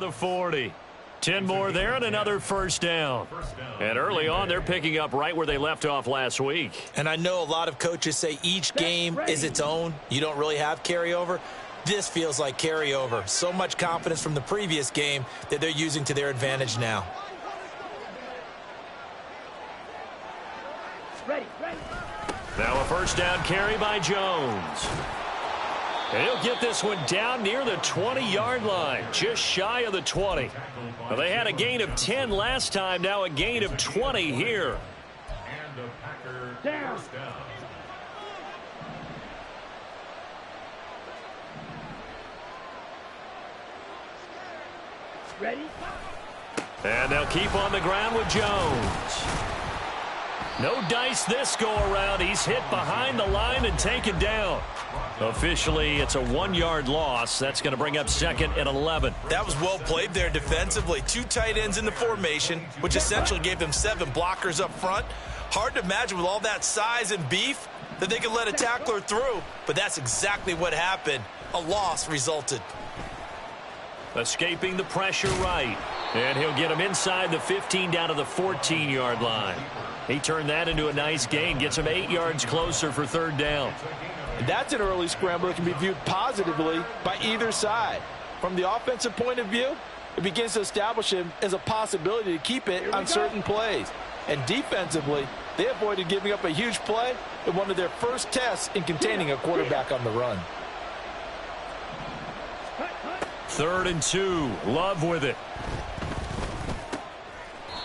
of the 40. 10 more there and another first down. And early on, they're picking up right where they left off last week. And I know a lot of coaches say each game is its own. You don't really have carryover. This feels like carryover. So much confidence from the previous game that they're using to their advantage now. Now a first down carry by Jones. And he'll get this one down near the 20-yard line, just shy of the 20. Well, they had a gain of 10 last time, now a gain of 20 here. And the Packer first down. Ready? And they'll keep on the ground with Jones. No dice this go-around. He's hit behind the line and taken down. Officially, it's a 1-yard loss. That's going to bring up 2nd and 11. That was well played there defensively. 2 tight ends in the formation, which essentially gave them 7 blockers up front. Hard to imagine with all that size and beef that they could let a tackler through, but that's exactly what happened. A loss resulted. Escaping the pressure right. And he'll get him inside the 15 down to the 14-yard line. He turned that into a nice gain, gets him 8 yards closer for 3rd down. And that's an early scramble that can be viewed positively by either side. From the offensive point of view, it begins to establish him as a possibility to keep it on certain plays. And defensively, they avoided giving up a huge play in one of their first tests in containing a quarterback on the run. 3rd and 2. Love with it.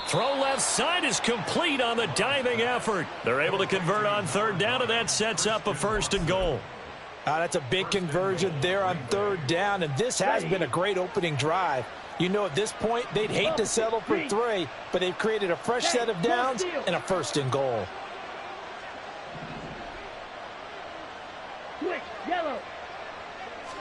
Throw left side is complete on the diving effort. They're able to convert on 3rd down, and that sets up a 1st and goal. That's a big conversion there on 3rd down, and this has been a great opening drive. You know, at this point, they'd hate to settle for 3, but they've created a fresh set of downs and a 1st and goal. Quick, yellow.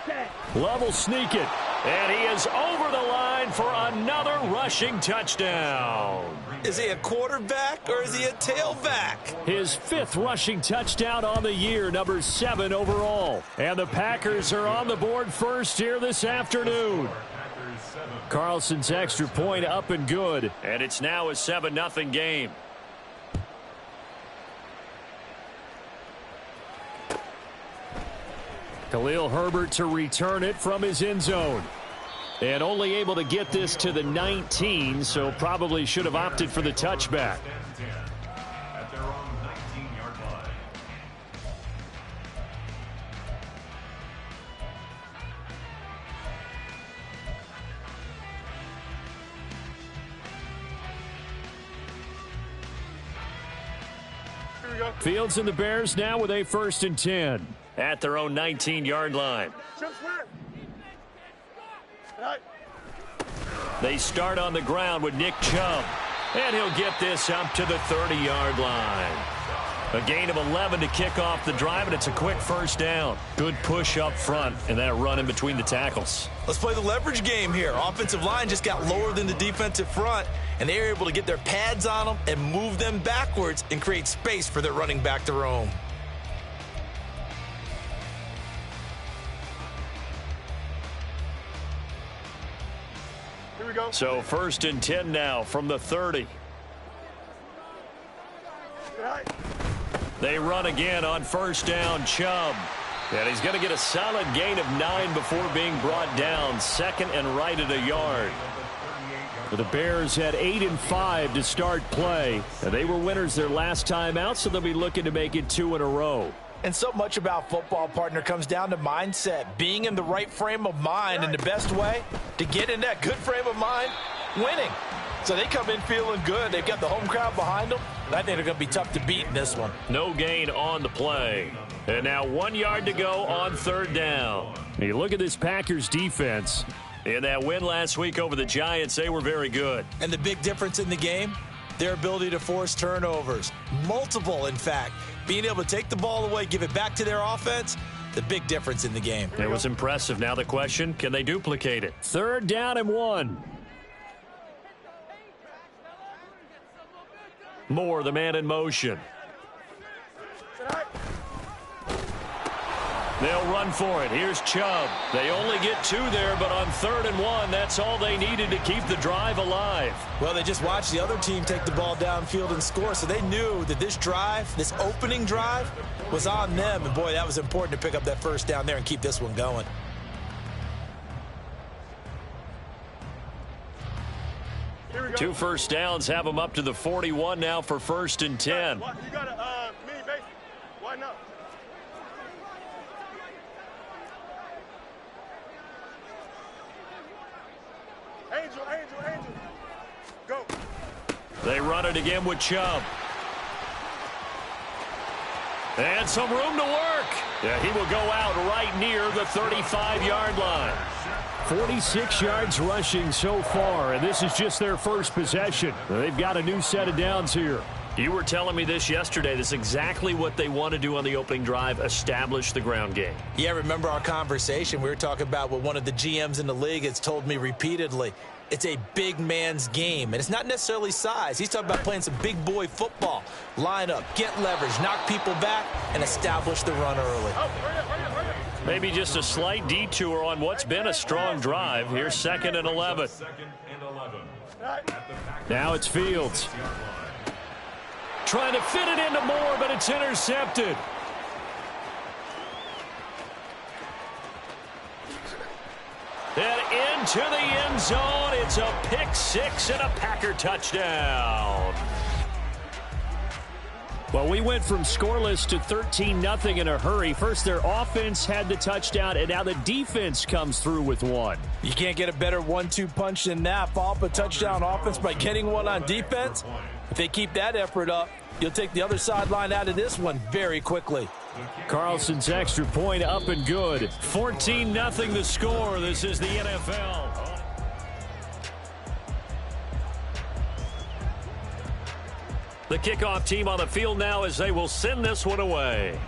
Set. Love will sneak it, and he is over the line for another rushing touchdown. Is he a quarterback or is he a tailback? His 5th rushing touchdown on the year, number 7 overall. And the Packers are on the board first here this afternoon. Carlson's extra point up and good, and it's now a 7-0 game. Khalil Herbert to return it from his end zone. And only able to get this to the 19, so probably should have opted for the touchback. At their own 19-yard line. Fields and the Bears now with a 1st and 10 at their own 19-yard line. They start on the ground with Nick Chubb, and he'll get this up to the 30-yard line. A gain of 11 to kick off the drive, and it's a quick 1st down. Good push up front, and that run in between the tackles. Let's play the leverage game here. Offensive line just got lower than the defensive front, and they were able to get their pads on them and move them backwards and create space for their running back to roam. Here we go. So 1st and 10 now from the 30. They run again on 1st down, Chubb. And he's going to get a solid gain of 9 before being brought down. 2nd and right at a yard. The Bears had 8 and 5 to start play. And they were winners their last time out, so they'll be looking to make it 2 in a row. And so much about football, partner, comes down to mindset. Being in the right frame of mind, and the best way to get in that good frame of mind, winning. So they come in feeling good. They've got the home crowd behind them. And I think they're going to be tough to beat in this one. No gain on the play. And now 1 yard to go on 3rd down. You look at this Packers defense. In that win last week over the Giants, they were very good. And the big difference in the game, their ability to force turnovers. Multiple, in fact. Being able to take the ball away, give it back to their offense, the big difference in the game. It was impressive. Now the question, can they duplicate it? 3rd down and 1. Moore, the man in motion. They'll run for it. Here's Chubb. They only get 2 there, but on 3rd and 1, that's all they needed to keep the drive alive. Well, they just watched the other team take the ball downfield and score, so they knew that this drive, this opening drive, was on them. And, boy, that was important to pick up that first down there and keep this one going. Two first downs have them up to the 41 now for 1st and 10. You got a mini base. Why not? Angel. Go. They run it again with Chubb. And some room to work. Yeah, he will go out right near the 35-yard line. 46 yards rushing so far, and this is just their first possession. They've got a new set of downs here. You were telling me this yesterday. This is exactly what they want to do on the opening drive, establish the ground game. Yeah, remember our conversation? We were talking about what one of the GMs in the league has told me repeatedly. It's a big man's game, and it's not necessarily size. He's talking about playing some big boy football. Line up, get leverage, knock people back, and establish the run early. Maybe just a slight detour on what's been a strong drive. Here's 2nd and 11. Now it's Fields. Trying to fit it into Moore, but it's intercepted. And into the end zone. It's a pick 6 and a Packer touchdown. Well, we went from scoreless to 13-0 in a hurry. First, their offense had the touchdown, and now the defense comes through with one. You can't get a better 1-2 punch than that. Follow up a touchdown offense by getting one on defense. If they keep that effort up, you'll take the other sideline out of this one very quickly. Carlson's extra point up and good. 14-0 the score. This is the NFL. The kickoff team on the field now as they will send this one away.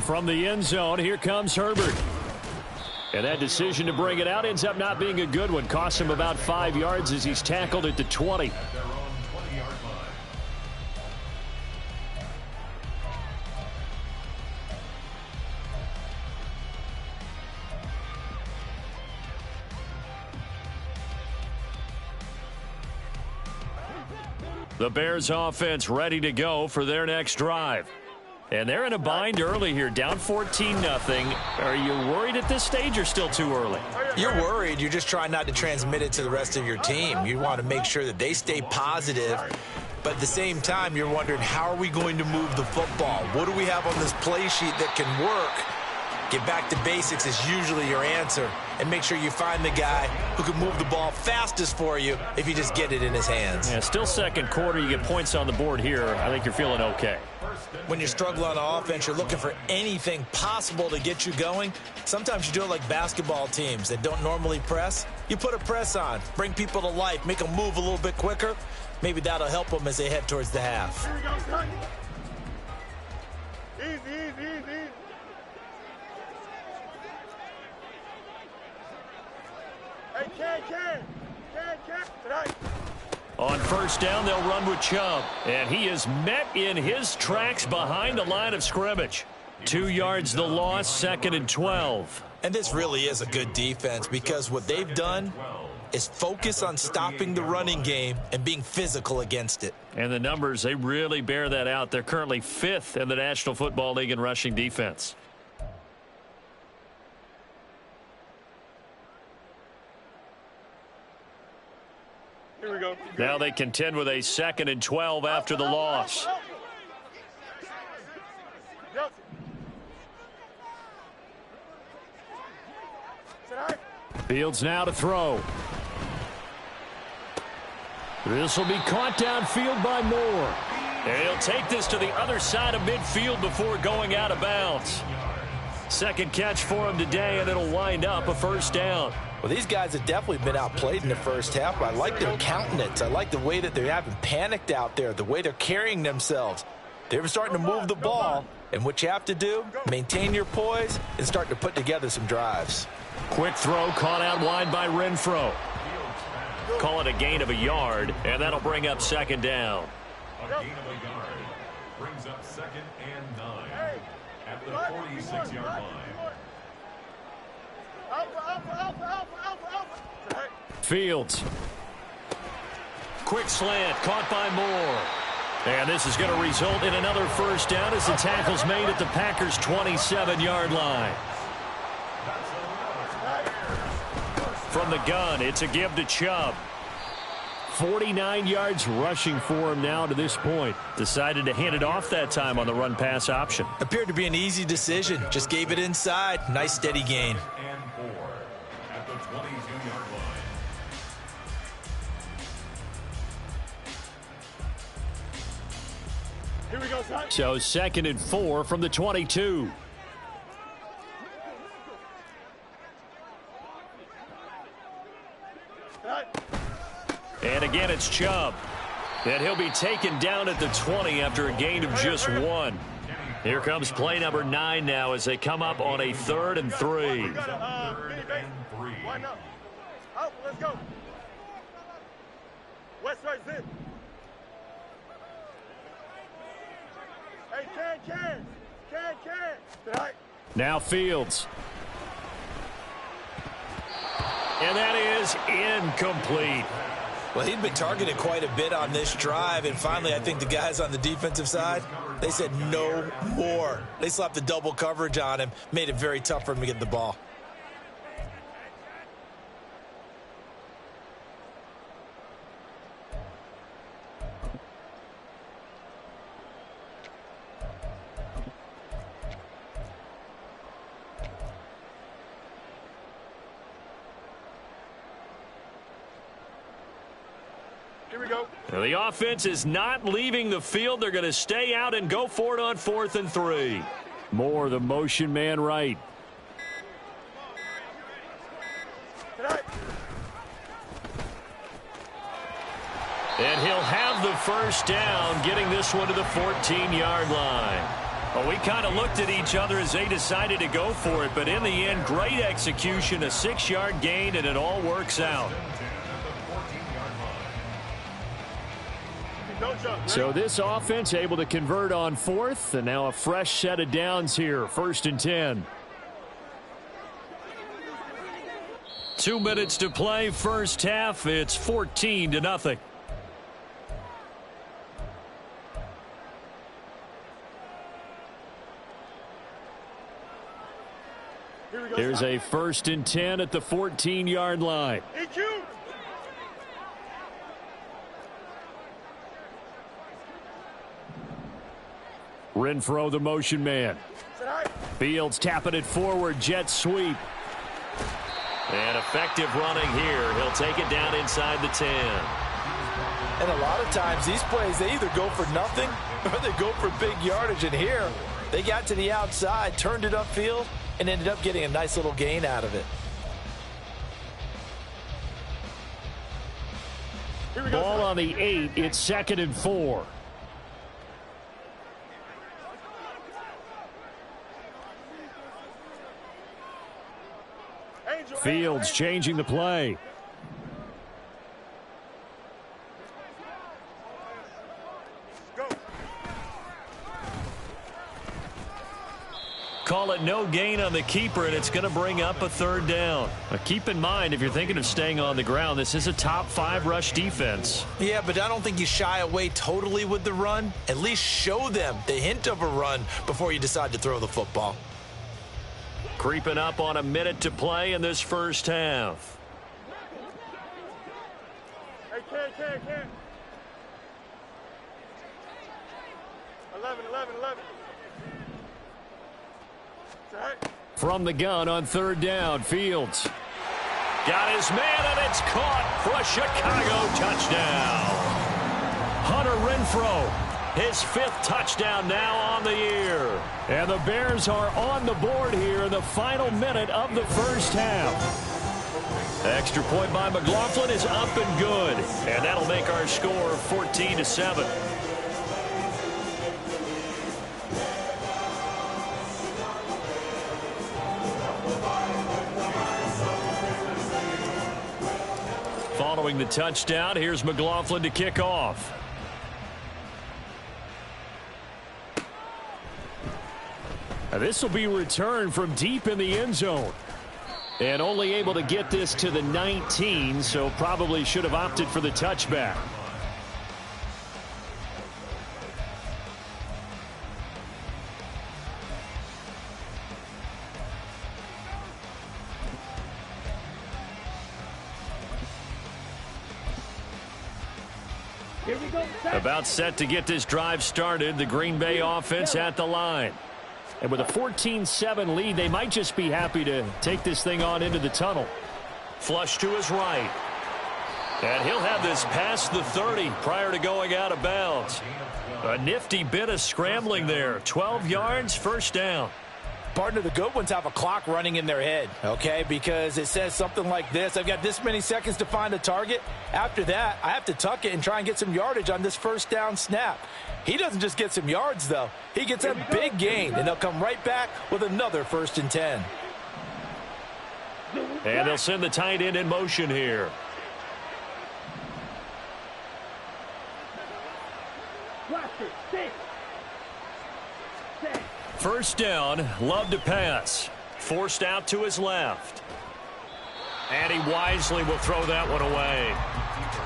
From the end zone, here comes Herbert. And that decision to bring it out ends up not being a good one. Costs him about 5 yards as he's tackled at the 20. The Bears offense ready to go for their next drive. And they're in a bind early here, down 14-0. Are you worried at this stage or still too early? You're worried. You're just trying not to transmit it to the rest of your team. You want to make sure that they stay positive. But at the same time, you're wondering, how are we going to move the football? What do we have on this play sheet that can work? Get back to basics is usually your answer. And make sure you find the guy who can move the ball fastest for you if you just get it in his hands. Yeah, still second quarter. You get points on the board here. I think you're feeling okay. When you struggle on offense, you're looking for anything possible to get you going. Sometimes you do it like basketball teams that don't normally press. You put a press on, bring people to life, make them move a little bit quicker. Maybe that'll help them as they head towards the half. Easy. Hey, Ken. Tonight. On first down, they'll run with Chubb. And he is met in his tracks behind the line of scrimmage. 2 yards the loss, 2nd and 12. And this really is a good defense because what they've done is focus on stopping the running game and being physical against it. And the numbers, they really bear that out. They're currently 5th in the National Football League in rushing defense. Here we go. Now they contend with a 2nd and 12 after the loss. Fields now to throw. This will be caught downfield by Moore. And he'll take this to the other side of midfield before going out of bounds. Second catch for him today, and it'll wind up a first down. Well, these guys have definitely been outplayed in the first half. I like their countenance. I like the way that they haven't panicked out there, the way they're carrying themselves. They're starting to move the ball, and what you have to do, maintain your poise and start to put together some drives. Quick throw caught out wide by Renfro. Call it a gain of a yard, and that'll bring up second down. Brings up 2nd and 9 at the 46-yard line. Fields. Quick slant, caught by Moore. And this is going to result in another first down as the tackle's made at the Packers' 27-yard line. From the gun, it's a give to Chubb. 49 yards rushing for him now to this point. Decided to hand it off that time on the run-pass option. Appeared to be an easy decision. Just gave it inside. Nice steady gain. And 4 at the 22-yard line. Here we go, son. So 2nd and 4 from the 22. And again, it's Chubb. And he'll be taken down at the 20 after a gain of just 1. Here comes play number 9 now as they come up on a 3rd and 3. Line up. Out, let's go. West side's in. Hey, can. Right. Now Fields. And that is incomplete. Well, he'd been targeted quite a bit on this drive, and finally I think the guys on the defensive side, they said no more. They slapped the double coverage on him, made it very tough for him to get the ball. Here we go. Well, the offense is not leaving the field. They're going to stay out and go for it on 4th and 3. Moore, the motion man right. And he'll have the first down, getting this one to the 14-yard line. Well, we kind of looked at each other as they decided to go for it, but in the end, great execution, a 6-yard gain, and it all works out. So this offense able to convert on 4th, and now a fresh set of downs here, 1st and 10. 2 minutes to play, first half. It's 14-0. Here's a 1st and 10 at the 14-yard line. EQ. Renfro, the motion man. Fields tapping it forward, jet sweep. And effective running here. He'll take it down inside the 10. And a lot of times these plays, they either go for nothing or they go for big yardage. And here, they got to the outside, turned it upfield, and ended up getting a nice little gain out of it. Ball on the 8. It's 2nd and 4. Fields changing the play. Go. Call it no gain on the keeper, and it's going to bring up a 3rd down. Now keep in mind, if you're thinking of staying on the ground, this is a top 5 rush defense. Yeah, but I don't think you shy away totally with the run. At least show them the hint of a run before you decide to throw the football. Creeping up on a minute to play in this first half. Hey, can. 11. From the gun on 3rd down, Fields. Got his man, and it's caught for a Chicago touchdown. Hunter Renfro, his 5th touchdown now on the year. And the Bears are on the board here in the final minute of the first half. Extra point by McLaughlin is up and good. And that'll make our score 14-7. Following the touchdown, here's McLaughlin to kick off. This will be returned from deep in the end zone. And only able to get this to the 19, so probably should have opted for the touchback. Here we go. About set to get this drive started. The Green Bay offense at the line. And with a 14-7 lead, they might just be happy to take this thing on into the tunnel. Flush to his right. And he'll have this past the 30 prior to going out of bounds. A nifty bit of scrambling there. 12 yards, first down. Partner, the good ones have a clock running in their head, okay, because it says something like this. I've got this many seconds to find a target. After that, I have to tuck it and try and get some yardage on this first down snap. He doesn't just get some yards, though. He gets a big gain, and they'll come right back with another 1st and 10. And they'll send the tight end in motion here. First down, Love to pass. Forced out to his left. And he wisely will throw that one away.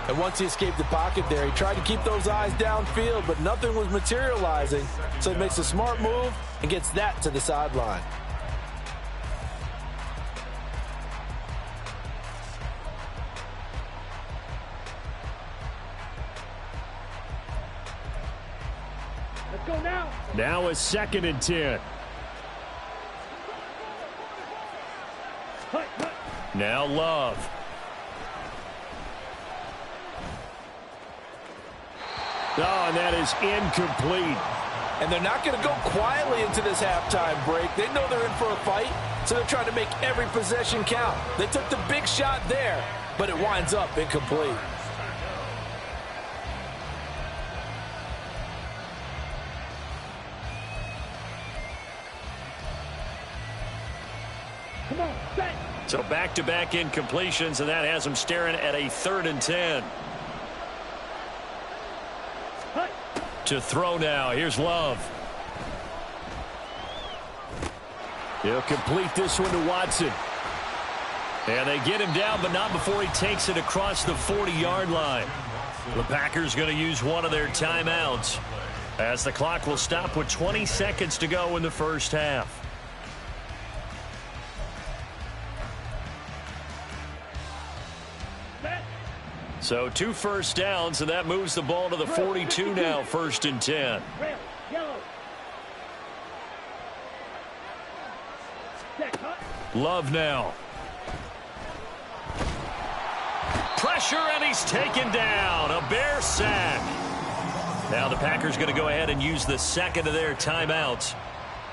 And once he escaped the pocket there, he tried to keep those eyes downfield, but nothing was materializing. So he makes a smart move and gets that to the sideline. Let's go now. Now a 2nd and 10. Now Love. Oh, and that is incomplete. And they're not going to go quietly into this halftime break. They know they're in for a fight, so they're trying to make every possession count. They took the big shot there, but it winds up incomplete. Come on, set. So back-to-back incompletions, and that has them staring at a 3rd and 10. To throw now. Here's Love. He'll complete this one to Watson. And they get him down, but not before he takes it across the 40-yard line. The Packers going to use one of their timeouts as the clock will stop with 20 seconds to go in the first half. So 2 first downs, and that moves the ball to the 42 now, 1st and 10. Love now. Pressure, and he's taken down. A Bear sack. Now the Packers going to go ahead and use the 2nd of their timeouts.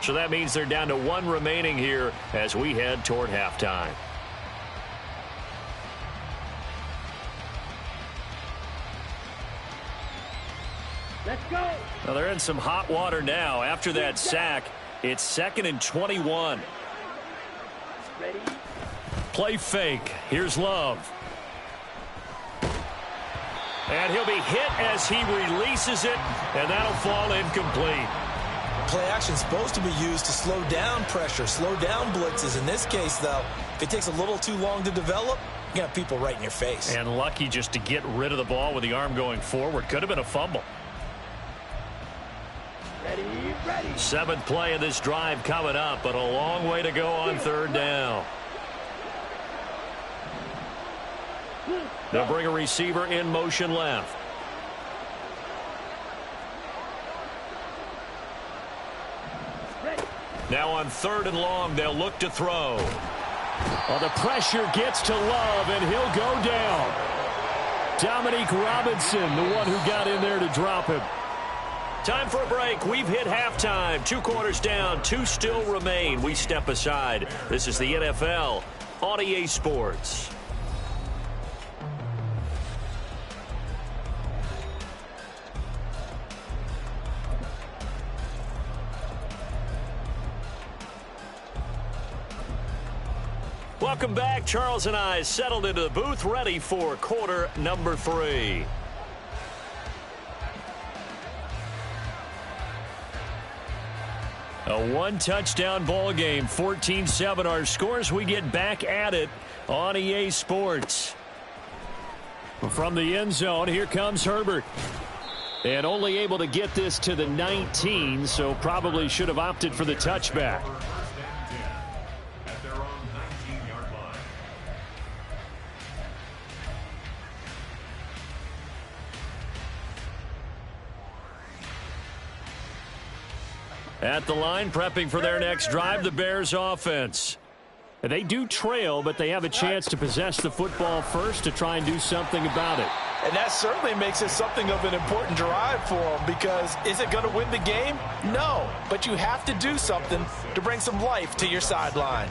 So that means they're down to 1 remaining here as we head toward halftime. Let's go. Well, they're in some hot water now. After that sack, it's 2nd and 21. Ready? Play fake. Here's Love. And he'll be hit as he releases it, and that'll fall incomplete. Play action supposed to be used to slow down pressure, slow down blitzes. In this case, though, if it takes a little too long to develop, you got people right in your face. And lucky just to get rid of the ball with the arm going forward. Could have been a fumble. Ready, ready. 7th play of this drive coming up, but a long way to go on 3rd down. They'll bring a receiver in motion left. Now on 3rd and long, they'll look to throw. Well, the pressure gets to Love, and he'll go down. Dominique Robinson, the one who got in there to drop him. Time for a break. We've hit halftime. 2 quarters down, 2 still remain. We step aside. This is the NFL on EA Sports. Welcome back. Charles and I settled into the booth, ready for quarter number 3. A one-touchdown ball game, 14-7 our scores. We get back at it on EA Sports. From the end zone, here comes Herbert. And only able to get this to the 19, so probably should have opted for the touchback. At their own 19-yard line. At the line, prepping for their next drive, the Bears offense. They do trail, but they have a chance to possess the football first to try and do something about it. And that certainly makes it something of an important drive for them, because is it going to win the game? No, but you have to do something to bring some life to your sideline.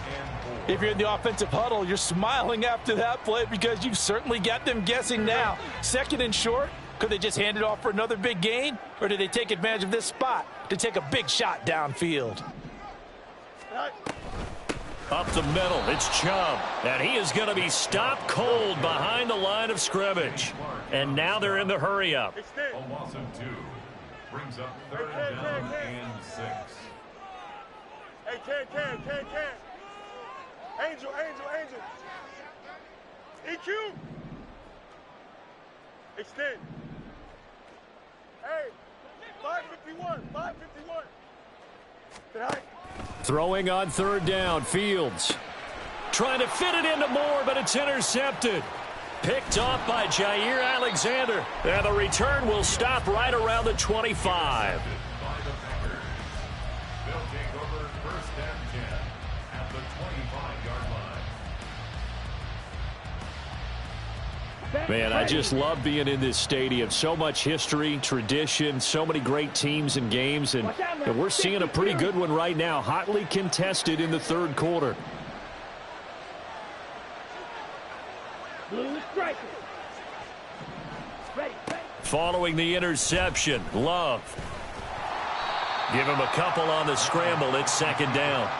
If you're in the offensive huddle, you're smiling after that play because you've certainly got them guessing now. Second and short, could they just hand it off for another big gain? Or did they take advantage of this spot to take a big shot downfield? Up the middle, it's Chubb. And he is going to be stopped cold behind the line of scrimmage. And now they're in the hurry-up. A loss of 2 brings up 3rd down and 6. Hey, can. Angel. EQ. Extend. Hey, 551. Tonight. Throwing on 3rd down, Fields. Trying to fit it into Moore, but it's intercepted. Picked off by Jair Alexander. And the return will stop right around the 25. They'll take over 1st and 10 at the 25-yard line. Man, I just love being in this stadium. So much history, tradition, so many great teams and games. And we're seeing a pretty good one right now. Hotly contested in the 3rd quarter. Blue striker. Ready. Following the interception, Love. Give him a couple on the scramble. It's 2nd down.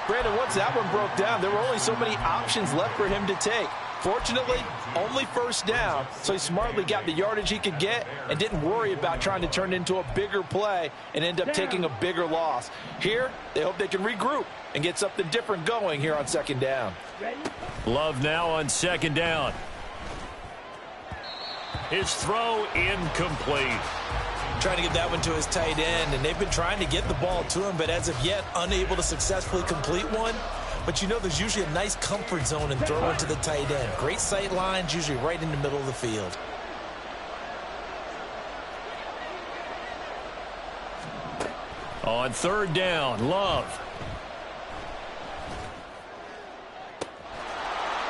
Brandon, once that one broke down, there were only so many options left for him to take. Fortunately, only 1st down, so he smartly got the yardage he could get and didn't worry about trying to turn it into a bigger play and end up taking a bigger loss. Here, they hope they can regroup and get something different going here on 2nd down. Love now on 2nd down. His throw incomplete. Trying to get that one to his tight end, and they've been trying to get the ball to him, but as of yet, unable to successfully complete one. But you know there's usually a nice comfort zone in throwing to the tight end. Great sight lines, usually right in the middle of the field. On 3rd down, Love.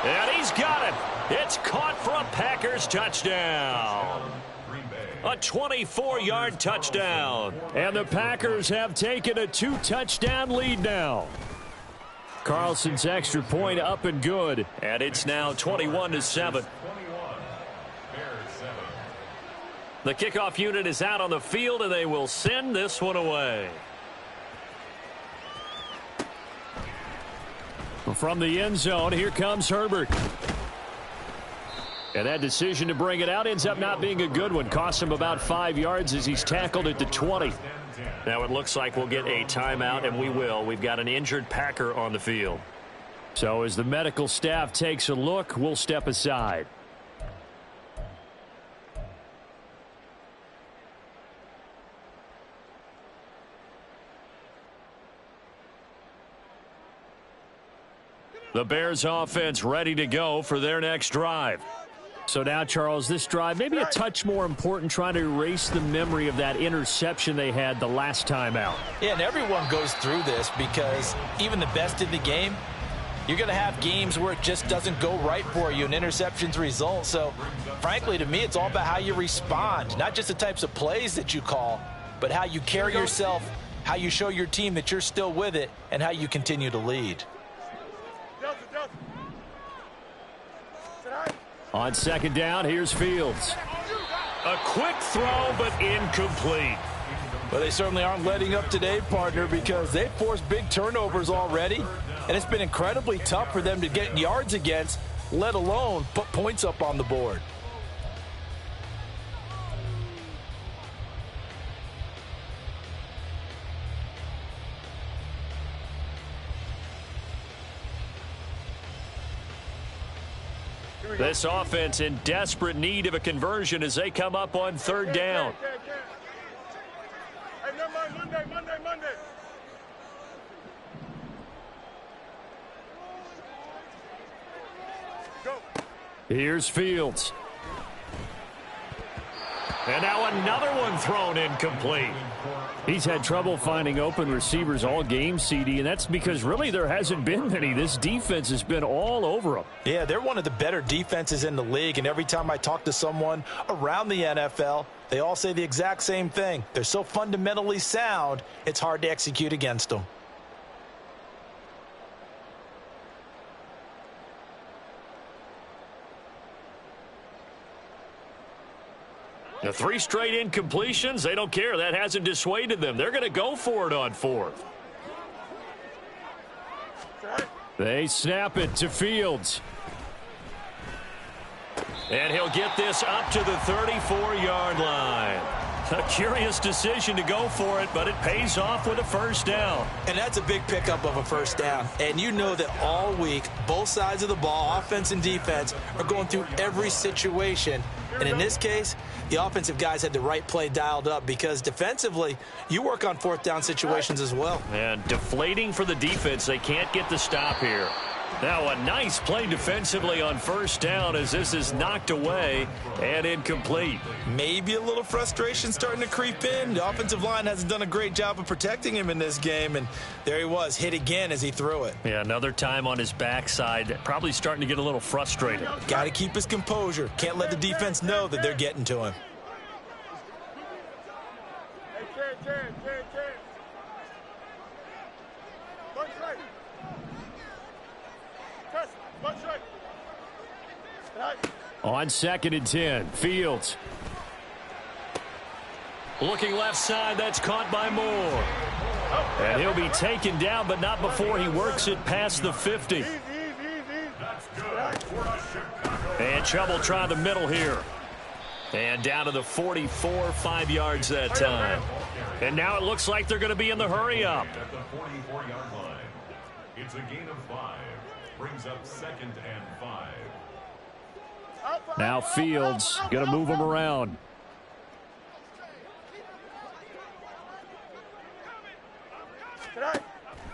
And he's got it. It's caught for a Packers touchdown. A 24-yard touchdown. And the Packers have taken a 2-touchdown lead now. Carlson's extra point up and good. And it's now 21-7. The kickoff unit is out on the field, and they will send this one away. From the end zone, here comes Herbert. And that decision to bring it out ends up not being a good one. Cost him about 5 yards as he's tackled at the 20. Now it looks like we'll get a timeout, and we will. We've got an injured Packer on the field. So as the medical staff takes a look, we'll step aside. The Bears offense ready to go for their next drive. So now, Charles, this drive maybe a touch more important, trying to erase the memory of that interception they had the last time out. Yeah, and everyone goes through this because even the best in the game, you're going to have games where it just doesn't go right for you and interceptions result. So, frankly, to me, it's all about how you respond, not just the types of plays that you call, but how you carry yourself, how you show your team that you're still with it, and how you continue to lead. On 2nd down, here's Fields. A quick throw, but incomplete. Well, they certainly aren't letting up today, partner, because they've forced big turnovers already, and it's been incredibly tough for them to get yards against, let alone put points up on the board. This offense in desperate need of a conversion as they come up on third down. Hey, never mind, Monday. Go. Here's Fields. And now another one thrown incomplete. He's had trouble finding open receivers all game, CD, and that's because really there hasn't been many. This defense has been all over them. Yeah, they're one of the better defenses in the league, and every time I talk to someone around the NFL, they all say the exact same thing. They're so fundamentally sound, it's hard to execute against them. The 3 straight incompletions, they don't care. That hasn't dissuaded them. They're going to go for it on fourth. They snap it to Fields. And he'll get this up to the 34-yard line. A curious decision to go for it, but it pays off with a first down. And that's a big pickup of a first down. And you know that all week, both sides of the ball, offense and defense, are going through every situation. And in this case, the offensive guys had the right play dialed up because defensively, you work on fourth down situations as well. And deflating for the defense. They can't get the stop here. Now a nice play defensively on first down as this is knocked away and incomplete. Maybe a little frustration starting to creep in. The offensive line hasn't done a great job of protecting him in this game, and there he was, hit again as he threw it. Yeah, another time on his backside, probably starting to get a little frustrated. Got to keep his composure. Can't let the defense know that they're getting to him. On 2nd and 10, Fields. Looking left side, that's caught by Moore. And he'll be taken down, but not before he works it past the 50. And Chubb will try the middle here. And down to the 44, 5 yards that time. And now it looks like they're going to be in the hurry up. At the 44-yard line, it's a gain of 5. Brings up 2nd and 5. Now Fields going to move him around.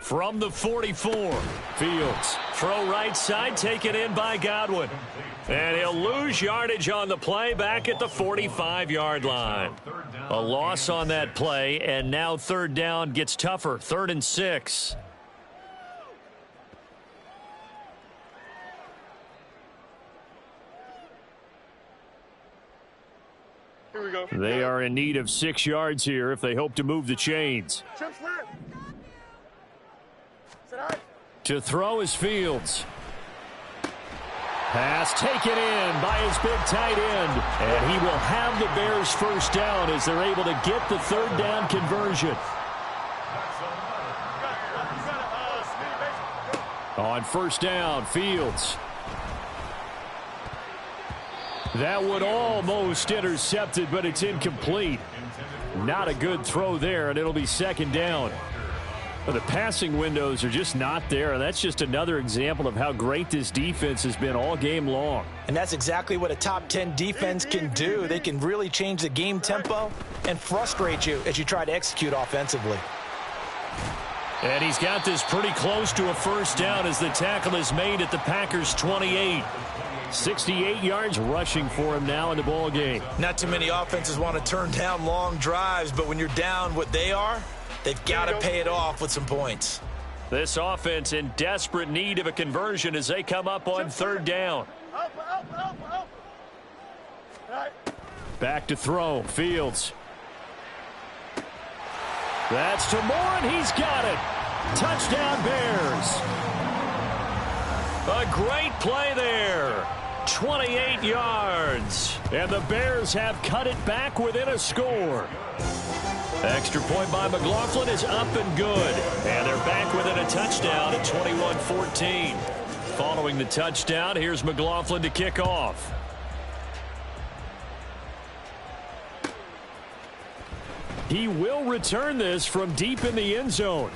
From the 44, Fields. Throw right side, taken in by Godwin. And he'll lose yardage on the play back at the 45-yard line. A loss on that play, and now third down gets tougher. 3rd and 6. Here we go. They are in need of 6 yards here if they hope to move the chains. To throw is Fields. Pass taken in by his big tight end. And he will have the Bears first down as they're able to get the third down conversion. On first down, Fields. That would almost intercepted, but it's incomplete. Not a good throw there, and it'll be 2nd down. But the passing windows are just not there, and that's just another example of how great this defense has been all game long. And that's exactly what a top 10 defense can do. They can really change the game tempo and frustrate you as you try to execute offensively. And he's got this pretty close to a first down as the tackle is made at the Packers' 28. 68 yards rushing for him now in the ball game. Not too many offenses want to turn down long drives, but when you're down what they are, they've got to pay it off with some points. This offense in desperate need of a conversion as they come up on third down. Back to throw. Fields. That's to Moore, and he's got it. Touchdown, Bears. A great play there. 28 yards. And the Bears have cut it back within a score. Extra point by McLaughlin is up and good. And they're back within a touchdown at 21-14. Following the touchdown, here's McLaughlin to kick off. He will return this from deep in the end zone.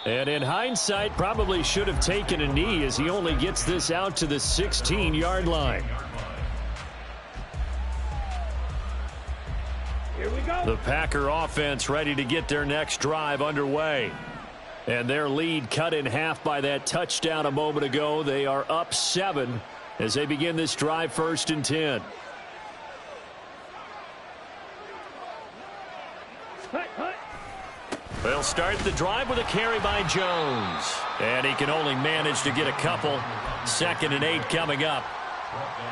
And in hindsight, probably should have taken a knee as he only gets this out to the 16-yard line. Here we go. The Packer offense ready to get their next drive underway. And their lead cut in half by that touchdown a moment ago. They are up 7 as they begin this drive, 1st and 10. They'll start the drive with a carry by Jones. And he can only manage to get a couple. 2nd and 8 coming up.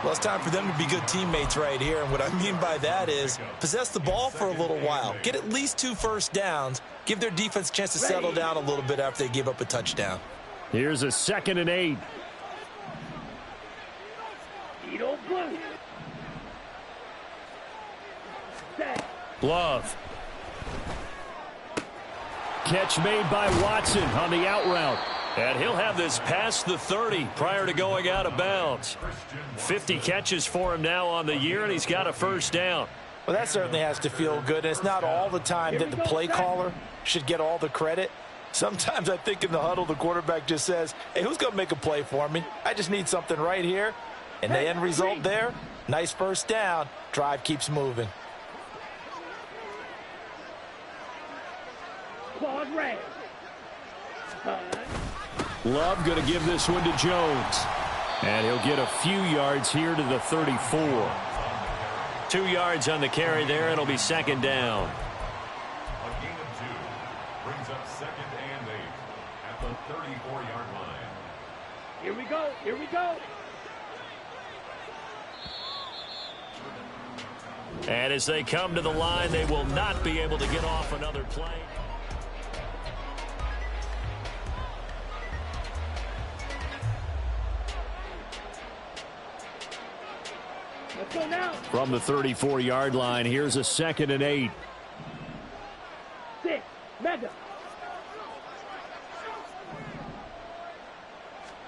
Well, it's time for them to be good teammates right here. And what I mean by that is possess the ball for a little while. Get at least 2 first downs. Give their defense a chance to settle down a little bit after they give up a touchdown. Here's a 2nd and 8. Love. Catch made by Watson on the out route. And he'll have this past the 30 prior to going out of bounds. 50 catches for him now on the year, and he's got a 1st down. Well, that certainly has to feel good. And it's not all the time that the play caller should get all the credit. Sometimes I think in the huddle, the quarterback just says, hey, who's going to make a play for me? I just need something right here. And the end result there, nice 1st down. Drive keeps moving. Love going to give this one to Jones. And he'll get a few yards here to the 34. 2 yards on the carry there. It'll be 2nd down. A gain of 2 brings up 2nd and 8 at the 34-yard line. Here we go. Here we go. And as they come to the line, they will not be able to get off another play. Let's go now. From the 34-yard line, here's a 2nd and 8. 6. Mega.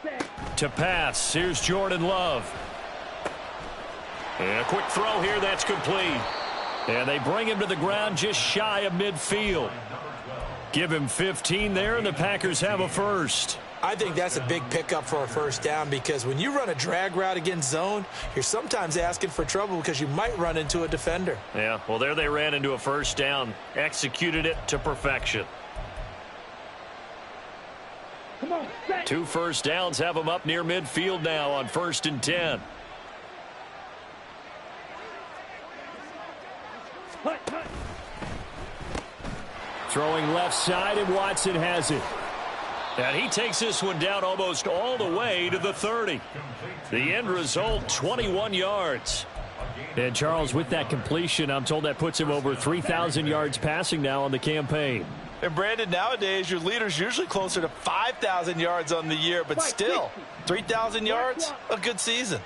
6. To pass, here's Jordan Love. And a quick throw here, that's complete. And they bring him to the ground just shy of midfield. Give him 15 there, and the Packers have a 1st. I think that's a big pickup for a 1st down because when you run a drag route against zone, you're sometimes asking for trouble because you might run into a defender. Yeah, well, there they ran into a 1st down. Executed it to perfection. Come on, set. 2 1st downs have them up near midfield now on 1st and 10. Hut, hut. Throwing left side, and Watson has it. And he takes this one down almost all the way to the 30. The end result, 21 yards. And Charles, with that completion, I'm told that puts him over 3,000 yards passing now on the campaign. And Brandon, nowadays your leader's usually closer to 5,000 yards on the year, but still, 3,000 yards, a good season.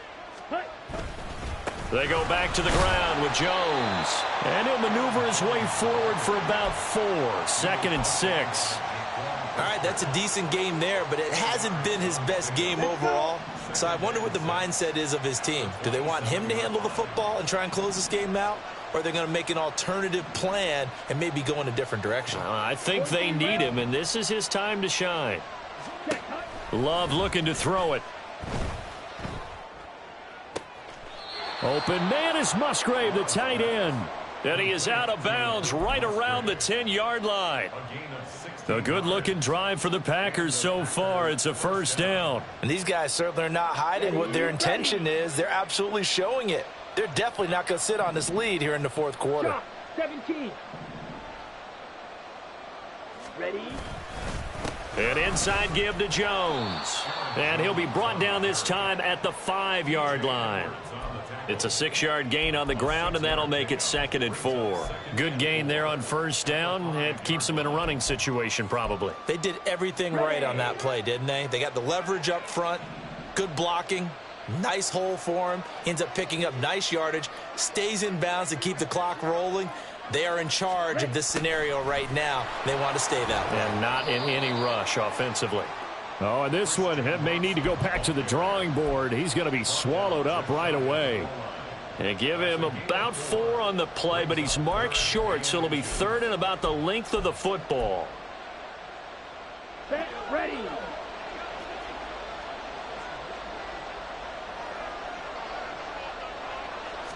They go back to the ground with Jones. And he'll maneuver his way forward for about 4. 2nd and 6. All right, that's a decent game there, but it hasn't been his best game overall. So I wonder what the mindset is of his team. Do they want him to handle the football and try and close this game out? Or are they going to make an alternative plan and maybe go in a different direction? I think they need him, and this is his time to shine. Love looking to throw it. Open man is Musgrave, the tight end. And he is out of bounds right around the 10-yard line. A good-looking drive for the Packers so far. It's a 1st down. And these guys certainly are not hiding what their intention is. They're absolutely showing it. They're definitely not going to sit on this lead here in the 4th quarter. 17. Ready? An inside give to Jones. And he'll be brought down this time at the 5-yard line. It's a 6-yard gain on the ground, and that'll make it 2nd and 4. Good gain there on 1st down. It keeps them in a running situation probably. They did everything right on that play, didn't they? They got the leverage up front, good blocking, nice hole for him. Ends up picking up nice yardage, stays in bounds to keep the clock rolling. They are in charge of this scenario right now. They want to stay that way. And not in any rush offensively. Oh, and this one may need to go back to the drawing board. He's going to be swallowed up right away. And give him about 4 on the play, but he's marked short, so it'll be 3rd and about the length of the football. Set. Ready.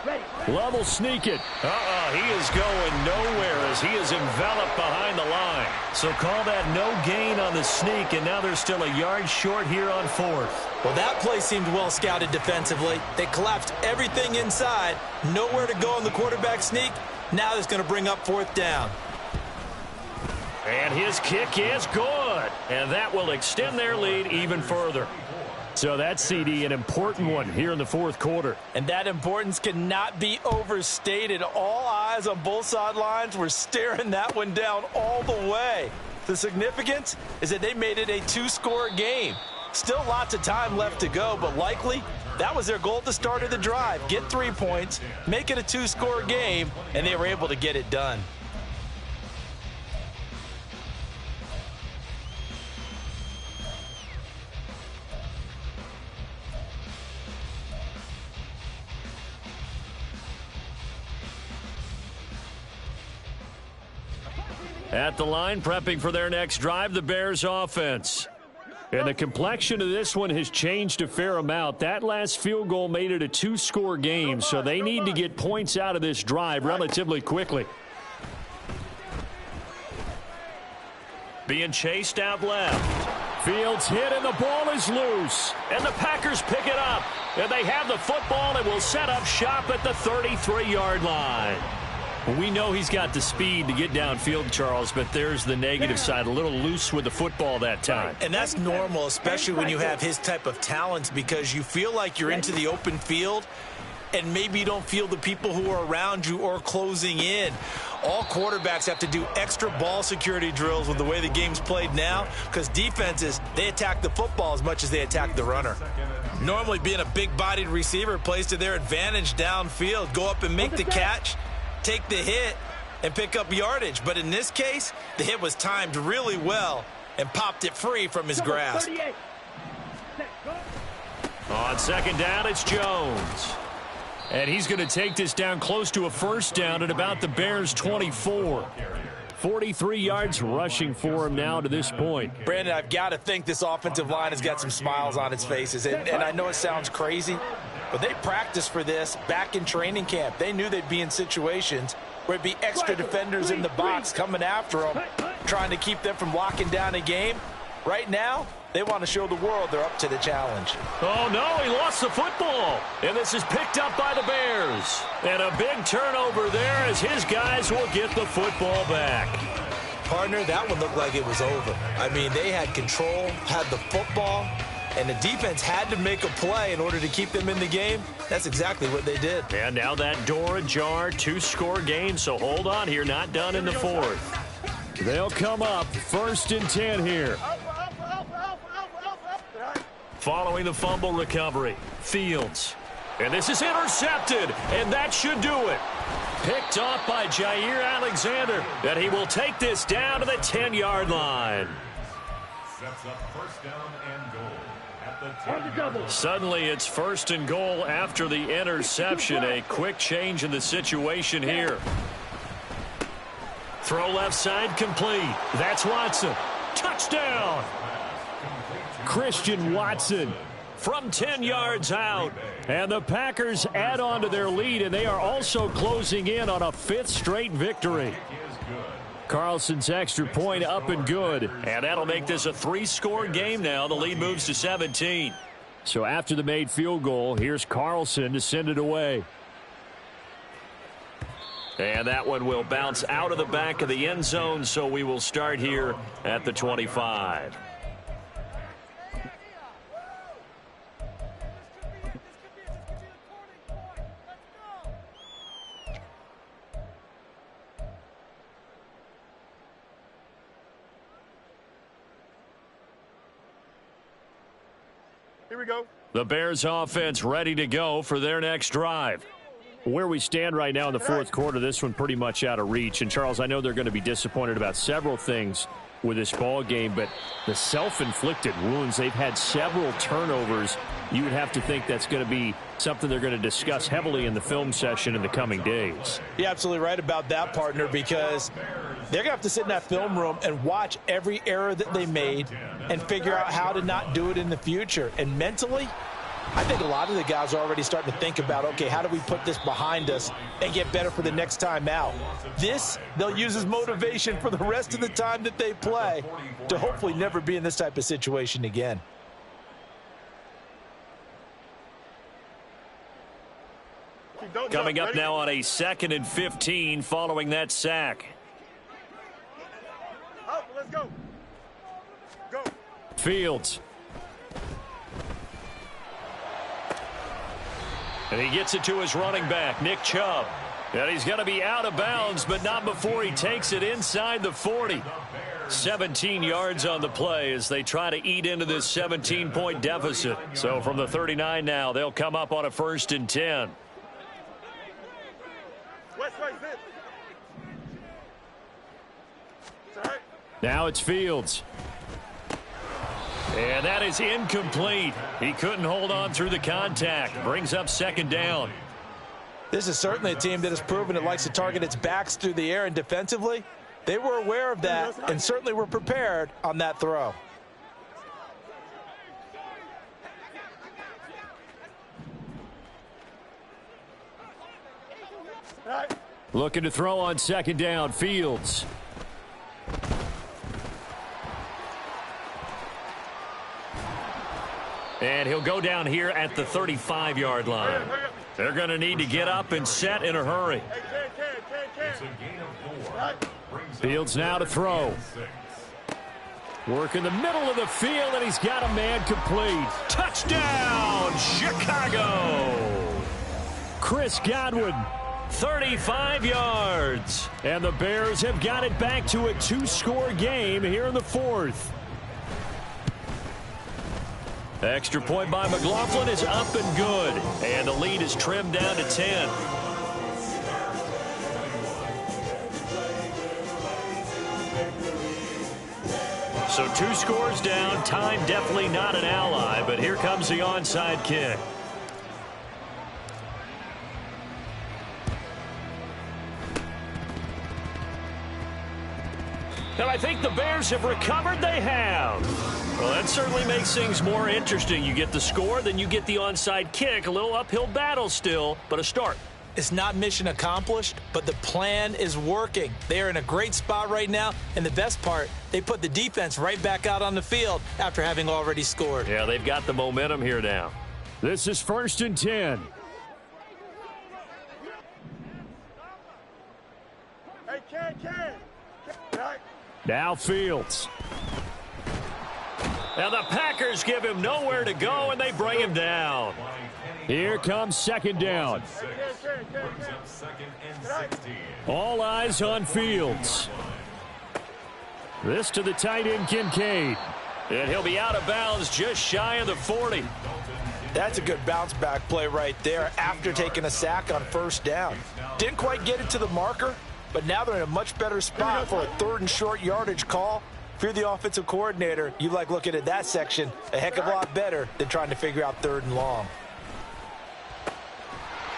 Ready. Level sneak it. He is going nowhere as he is enveloped behind the line. So call that no gain on the sneak, and now they're still a yard short here on fourth. Well, that play seemed well scouted defensively. They collapsed everything inside. Nowhere to go on the quarterback sneak. Now that's going to bring up fourth down. And his kick is good. And that will extend their lead even further. So that's, CD, an important one here in the fourth quarter. And that importance cannot be overstated. All eyes on both sidelines were staring that one down all the way. The significance is that they made it a two-score game. Still lots of time left to go, but likely that was their goal at the start of the drive. Get 3 points, make it a two-score game, and they were able to get it done. At the line, prepping for their next drive, the Bears offense. And the complexion of this one has changed a fair amount. That last field goal made it a two-score game, so they need to get points out of this drive relatively quickly. Being chased out left. Fields hit, and the ball is loose. And the Packers pick it up. And they have the football and will set up shop at the 33-yard line. We know he's got the speed to get downfield, Charles, but there's the negative side. A little loose with the football that time. And that's normal, especially when you have his type of talents, because you feel like you're into the open field and maybe you don't feel the people who are around you or closing in. All quarterbacks have to do extra ball security drills with the way the game's played now, because defenses, they attack the football as much as they attack the runner. Normally, being a big-bodied receiver plays to their advantage downfield. Go up and make the catch, take the hit, and pick up yardage. But in this case, the hit was timed really well and popped it free from his grasp. On second down, it's Jones. And he's going to take this down close to a first down at about the Bears' 24. 43 yards rushing for him now to this point. Brandon, I've got to think this offensive line has got some smiles on its faces. And I know it sounds crazy, but they practiced for this back in training camp. They knew they'd be in situations where it'd be extra defenders in the box coming after them, trying to keep them from locking down a game. Right now, they want to show the world they're up to the challenge. Oh, no, he lost the football. And this is picked up by the Bears. And a big turnover there as his guys will get the football back. Partner, that one looked like it was over. I mean, they had control, had the football, and the defense had to make a play in order to keep them in the game. That's exactly what they did. And now that door ajar, two-score game, so hold on here, not done in the fourth. They'll come up, 1st and 10 here. Following the fumble recovery, Fields. And this is intercepted, and that should do it. Picked off by Jair Alexander, and he will take this down to the 10-yard line. Sets up first down and goal at the 10-yard line. Suddenly it's 1st and goal after the interception. A quick change in the situation here. Throw left side complete. That's Watson. Touchdown! Christian Watson from 10 yards out. And the Packers add on to their lead, and they are also closing in on a 5th straight victory. Carlson's extra point up and good. And that'll make this a 3-score game now. The lead moves to 17. So after the made field goal, here's Carlson to send it away. And that one will bounce out of the back of the end zone, so we will start here at the 25. Here we go. The Bears offense ready to go for their next drive. Where we stand right now in the fourth quarter, this one pretty much out of reach. And, Charles, I know they're going to be disappointed about several things with this ball game, but the self-inflicted wounds, they've had several turnovers. You would have to think that's going to be something they're going to discuss heavily in the film session in the coming days. You're absolutely right about that, partner, because They're going to have to sit in that film room and watch every error that they made and figure out how to not do it in the future. And mentally, I think a lot of the guys are already starting to think about, okay, how do we put this behind us and get better for the next time out? This, they'll use as motivation for the rest of the time that they play to hopefully never be in this type of situation again. Coming up now on a 2nd and 15 following that sack. Let's go. Go. Fields. And he gets it to his running back, Nick Chubb. And he's going to be out of bounds, but not before he takes it inside the 40. 17 yards on the play as they try to eat into this 17-point deficit. So from the 39 now, they'll come up on a 1st and 10. Now it's Fields. And that is incomplete. He couldn't hold on through the contact. Brings up 2nd down. This is certainly a team that has proven it likes to target its backs through the air, and defensively, they were aware of that and certainly were prepared on that throw. Looking to throw on 2nd down, Fields. And he'll go down here at the 35-yard line. They're going to need to get up and set in a hurry. Fields now to throw. Work in the middle of the field, and he's got a man complete. Touchdown, Chicago! Chris Godwin, 35 yards. And the Bears have got it back to a 2-score game here in the 4th. Extra point by McLaughlin is up and good. And the lead is trimmed down to 10. So 2 scores down. Time definitely not an ally, but here comes the onside kick. And I think the Bears have recovered. They have. Well, that certainly makes things more interesting. You get the score, then you get the onside kick. A little uphill battle still, but a start. It's not mission accomplished, but the plan is working. They are in a great spot right now, and the best part, they put the defense right back out on the field after having already scored. Yeah, they've got the momentum here now. This is 1st and 10. Hey, Ken. Now Fields. Now the Packers give him nowhere to go, and they bring him down. Here comes 2nd down. All eyes on Fields. This to the tight end, Kincaid. And he'll be out of bounds just shy of the 40. That's a good bounce-back play right there after taking a sack on 1st down. Didn't quite get it to the marker, but now they're in a much better spot for a 3rd and short yardage call. If you're the offensive coordinator, you like looking at that section a heck of a lot better than trying to figure out 3rd and long.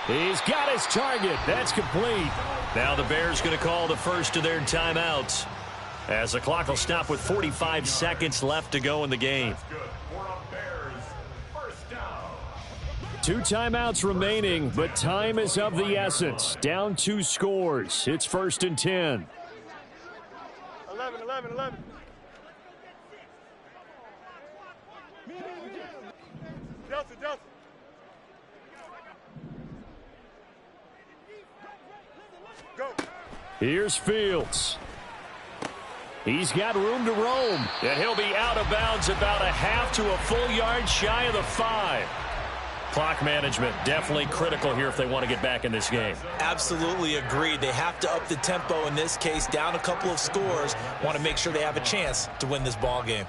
He's got his target. That's complete. Now the Bears going to call the first of their timeouts as the clock will stop with 45 seconds left to go in the game. 2 timeouts remaining, but time is of the essence. Down 2 scores. It's 1st and 10. 11. Delta. Go. Here's Fields. He's got room to roam. And he'll be out of bounds about a half to a full yard shy of the 5. Clock management definitely critical here if they want to get back in this game. Absolutely agreed. They have to up the tempo in this case, down a couple of scores. Want to make sure they have a chance to win this ball game.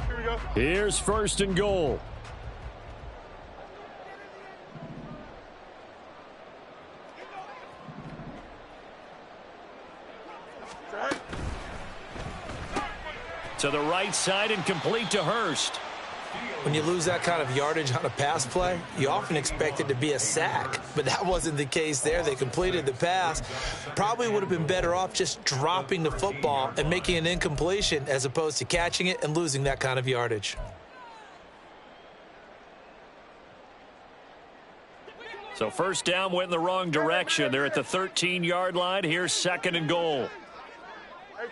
Here we go. Here's 1st and goal. To the right side and complete to Hurst. When you lose that kind of yardage on a pass play, you often expect it to be a sack. But that wasn't the case there. They completed the pass. Probably would have been better off just dropping the football and making an incompletion as opposed to catching it and losing that kind of yardage. So first down went in the wrong direction. They're at the 13-yard line. Here's 2nd and goal. Hey,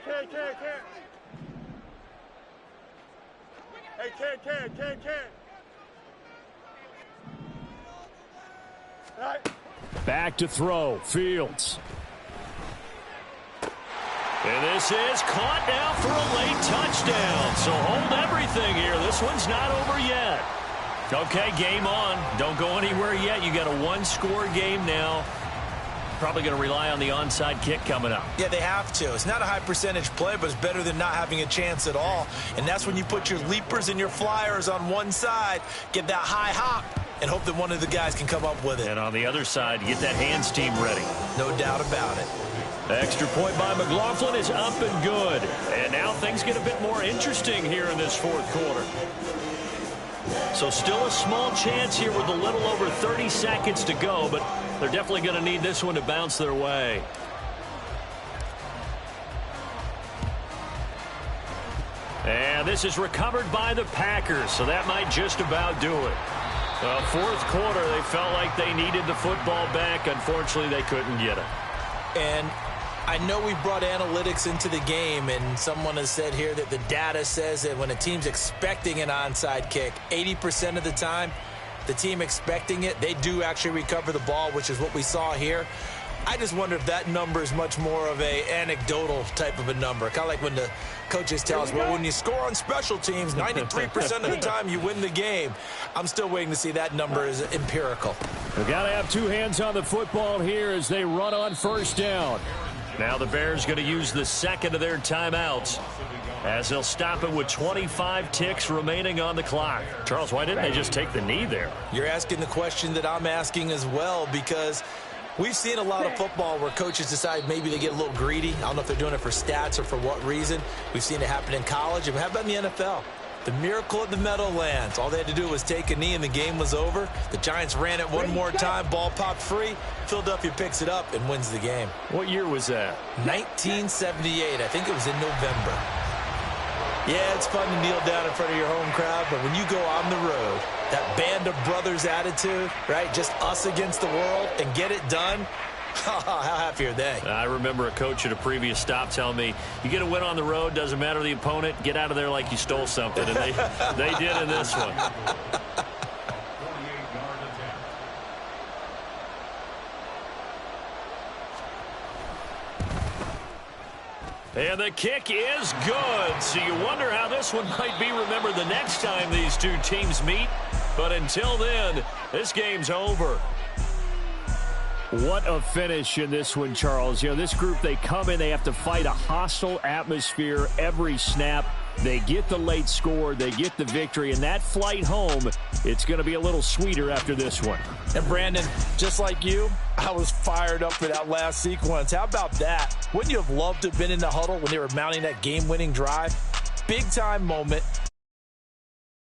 can't. Hey, can't. All right. Back to throw. Fields. And this is caught now for a late touchdown. So hold everything here. This one's not over yet. Okay, game on. Don't go anywhere yet. You got a one-score game now. Probably going to rely on the onside kick coming up. Yeah, they have to. It's not a high percentage play, but it's better than not having a chance at all. And that's when you put your leapers and your flyers on one side, get that high hop, and hope that one of the guys can come up with it. And on the other side, get that hands team ready. No doubt about it. The extra point by McLaughlin is up and good. And now things get a bit more interesting here in this 4th quarter. So still a small chance here with a little over 30 seconds to go, but they're definitely going to need this one to bounce their way. And this is recovered by the Packers, so that might just about do it. 4th quarter, they felt like they needed the football back. Unfortunately, they couldn't get it. And I know we brought analytics into the game, and someone has said here that the data says that when a team's expecting an onside kick, 80% of the time, the team expecting it, they do actually recover the ball, which is what we saw here. I just wonder if that number is much more of a anecdotal type of a number. Kind of like when the coaches tell us, well, when you score on special teams, 93% of the time you win the game. I'm still waiting to see that number is empirical. We've got to have two hands on the football here as they run on first down. Now the Bears going to use the second of their timeouts as they'll stop it with 25 ticks remaining on the clock. Charles, why didn't they just take the knee there? You're asking the question that I'm asking as well, because we've seen a lot of football where coaches decide maybe they get a little greedy. I don't know if they're doing it for stats or for what reason. We've seen it happen in college, and how about in the NFL? The miracle at the Meadowlands. All they had to do was take a knee and the game was over. The Giants ran it one more time. Ball popped free. Philadelphia picks it up and wins the game. What year was that? 1978. I think it was in November. Yeah, it's fun to kneel down in front of your home crowd, but when you go on the road, that band of brothers attitude, right? Just us against the world and get it done. How happy are they? I remember a coach at a previous stop telling me, you get a win on the road, doesn't matter the opponent, get out of there like you stole something. And they did in this one. 48-yard attempt. And the kick is good. So you wonder how this one might be remembered the next time these two teams meet. But until then, this game's over. What a finish in this one, Charles. You know, this group, they come in, they have to fight a hostile atmosphere every snap. They get the late score, they get the victory, and that flight home, it's going to be a little sweeter after this one. And Brandon, just like you, I was fired up for that last sequence. How about that? Wouldn't you have loved to have been in the huddle when they were mounting that game-winning drive? Big-time moment.